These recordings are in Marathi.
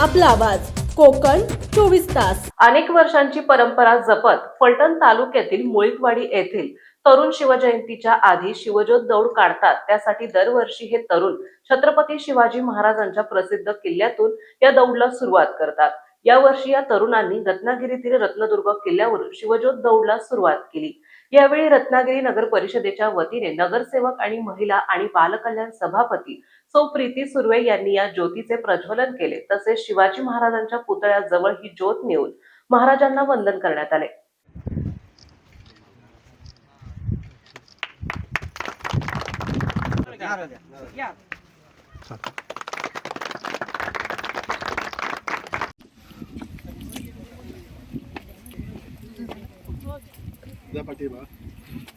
आपला आवाज कोकण 24 तास। अनेक वर्षांची परंपरा जपत फलटण तालुक्यातील मुळीकवाडी येथील तरुण शिवजयंतीच्या आधी शिवज्योत दौड काढतात। त्यासाठी दरवर्षी हे तरुण छत्रपती शिवाजी महाराजांच्या प्रसिद्ध किल्ल्यातून या दौडला सुरुवात करतात। यावर्षी या तरुणांनी रत्नागिरीतील रत्नदुर्ग किल्ल्यावरून शिवज्योत दौडला सुरुवात केली। यावेळी रत्नागिरी नगर परिषदेच्या वतीने नगरसेवक आणि महिला आणि बालकल्याण सभापती सौ प्रीती सुर्वे यांनी या ज्योतीचे प्रज्वलन केले। तसेच शिवाजी महाराजांच्या पुतळ्याजवळ ही ज्योत नेऊन महाराजांना वंदन करण्यात आले।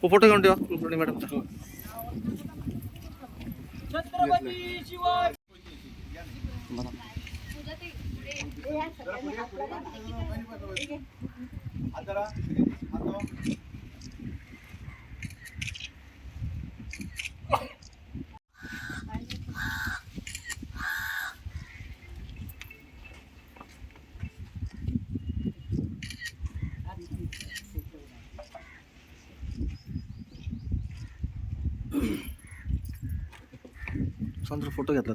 फोटो घेऊन ठेवा मॅडम। छत्रपती शिवाजी फोटो घेतला।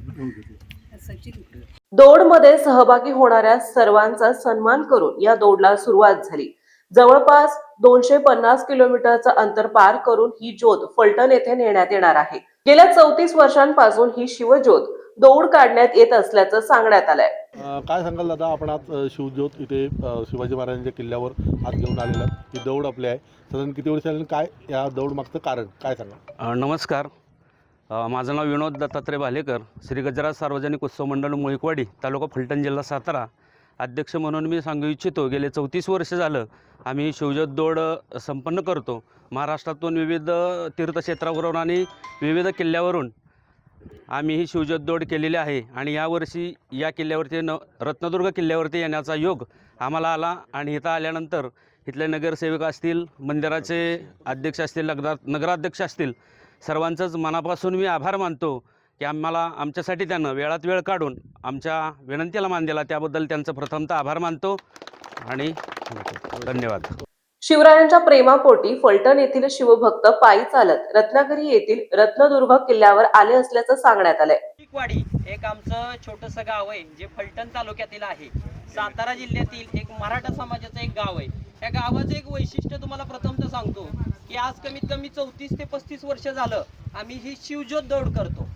दौडमध्ये सहभागी होणाऱ्या सर्वांचा सन्मान करून या दौडला सुरुवात झाली। जवळपास 250 किलोमीटरचं अंतर पार करून ही ज्योत फलटण येथे नेण्यात येणार आहे। गेल्या 34 वर्षांपासून ही शिवज्योत दौड काढण्यात येत असल्याचं सांगण्यात आलंय। काय सांगाल दादा, आपण आज शिवज्योत इथे शिवाजी महाराजांच्या किल्ल्यावर आज घेऊन आलेला ही दौड आपली आहे। साधारण किती वर्ष झाली, काय या दौड मागचं कारण काय सांगा? नमस्कार, माझं नाव विनोद दत्तात्रय भालेकर, श्री गजराज सार्वजनिक उत्सव मंडळ मुळीकवाडी, तालुका फलटण, जिल्हा सातारा अध्यक्ष म्हणून मी सांगू इच्छितो। गेले 34 वर्ष झालं आम्ही शिवज्योत दौड संपन्न करतो। महाराष्ट्रातून विविध तीर्थक्षेत्रावरून आणि विविध किल्ल्यावरून आम्ही ही शिवज्योत दौड केलेली आहे। आणि यावर्षी या किल्ल्यावरती रत्नदुर्ग किल्ल्यावरती येण्याचा योग आम्हाला आला आणि इथं आल्यानंतर इथले नगरसेवक असतील, मंदिराचे अध्यक्ष असतील, नगराध्यक्ष असतील, सर्वांचंच मनापासून मी आभार मानतो की आम्हाला आमच्यासाठी त्यानं वेळात वेळ काढून आमच्या विनंतीला मान दिला, त्याबद्दल त्यांचं प्रथमतः आभार मानतो आणि धन्यवाद। शिवरायांच्या प्रेमापोटी फलटण येथील शिवभक्त पायी चालत रत्नागिरी येथील रत्नदुर्ग किल्ल्यावर आले असल्याचं सांगण्यात आलंय। मुळीकवाडी एक आमचं छोटंसं गाव आहे जे फलटण तालुक्यातील आहे। सातारा जिल्ह्यातील एक मराठा समाजाचं एक गाव आहे। या गावाचं एक वैशिष्ट्य तुम्हाला प्रथमतः सांगतो की आज कमीत कमी 34 ते 35 वर्ष झालं आम्ही ही शिवज्योत दौड करतो।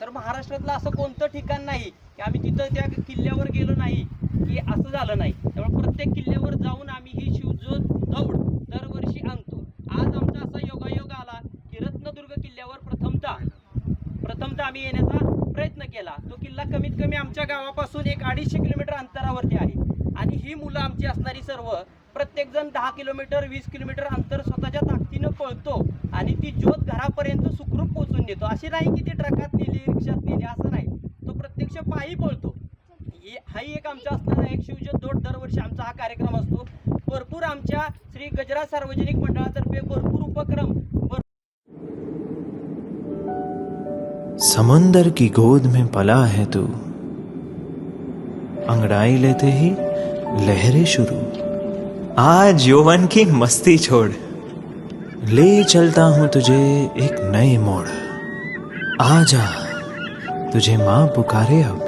तर महाराष्ट्रातलं असं कोणतं ठिकाण नाही की आम्ही तिथं त्या किल्ल्यावर गेलो नाही की असं झालं नाही। त्यामुळे प्रत्येक किल्ल्यावर जाऊन आम्ही ही शिवज्योत दौड दरवर्षी आणतो। आज आमचा असा योगायोग आला की रत्नदुर्ग किल्ल्यावर प्रथमतः आम्ही येण्याचा प्रयत्न केला। तो किल्ला कमीत कमी आमच्या गावापासून एक 250 किलोमीटर अंतरावरती आहे आणि ही मुलं आमची असणारी सर्व प्रत्येक जण 10 किलोमीटर 20 किलोमीटर अंतर स्वतःच्या ताकदीनं पळतो आणि ती ज्योत घरापर्यंत सुखरूप पोहोचून देतो। अशी नाही की ती ट्रकात नेली, रिक्षात नेली, असं नाही, तो प्रत्यक्ष पायी पळतो। हाही एक आमचा असणारा एक शिवज्योत दौड दरवर्षी आमचा हा कार्यक्रम असतो। भरपूर आमच्या श्री गजराज सार्वजनिक मंडळातर्फे भरपूर उपक्रम। समंदर की गोद में पला है तू, अंगड़ाई लेते ही लहरें शुरू। आज यौवन की मस्ती छोड़, ले चलता हूं तुझे एक नए मोड़। आजा तुझे माँ पुकारे अब,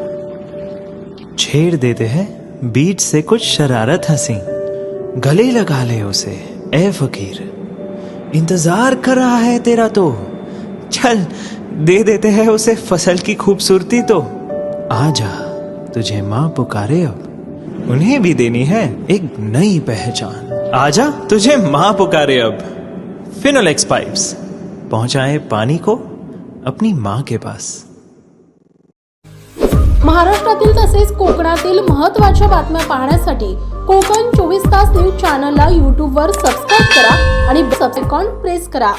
छेड़ देते हैं बीच से कुछ शरारत हंसी। गले लगा ले उसे ए फकीर, इंतजार कर रहा है तेरा तो, चल दे देते हैं उसे फसल की खूबसूरती तो। आजा तुझे माँ पुकारे अब, उन्हें भी देनी है एक नई पहचान। आजा तुझे माँ पुकारे अब। फिनोलेक्स पाइप्स पहुंचाए पानी को अपनी माँ के पास। महाराष्ट्रातील तसेच कोकणातील महत्त्वाच्या बातम्या पाहण्यासाठी कोकण 24 तास न्यूज चॅनलला YouTube वर सबस्क्राइब करा आणि बेल आयकॉन प्रेस करा।